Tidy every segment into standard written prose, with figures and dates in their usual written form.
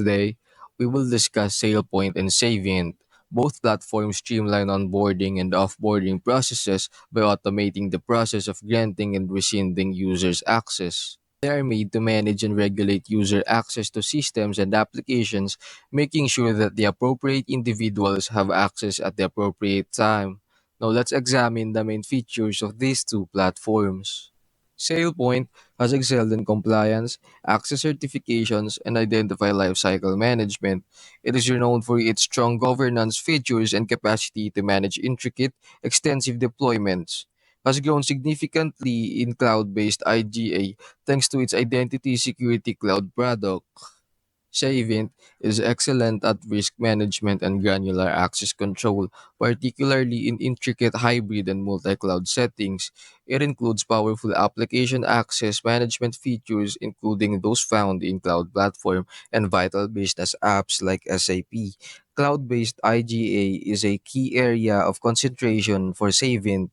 Today, we will discuss SailPoint and Savient. Both platforms streamline onboarding and offboarding processes by automating the process of granting and rescinding users access. They are made to manage and regulate user access to systems and applications, making sure that the appropriate individuals have access at the appropriate time. Now let's examine the main features of these two platforms. SailPoint has excelled in compliance, access certifications, and identify lifecycle management. It is renowned for its strong governance features and capacity to manage intricate, extensive deployments. Has grown significantly in cloud-based IGA thanks to its identity security cloud product. Savient is excellent at risk management and granular access control, particularly in intricate hybrid and multi-cloud settings. It includes powerful application access management features, including those found in cloud platform and vital business apps like SAP. Cloud-based IGA is a key area of concentration for Savient.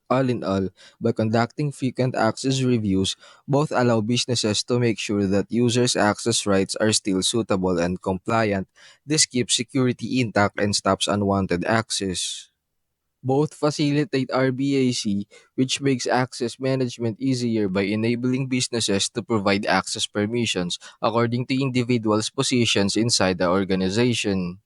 All in all, by conducting frequent access reviews, both allow businesses to make sure that users' access rights are still suitable and compliant. This keeps security intact and stops unwanted access. Both facilitate RBAC, which makes access management easier by enabling businesses to provide access permissions according to individuals' positions inside the organization.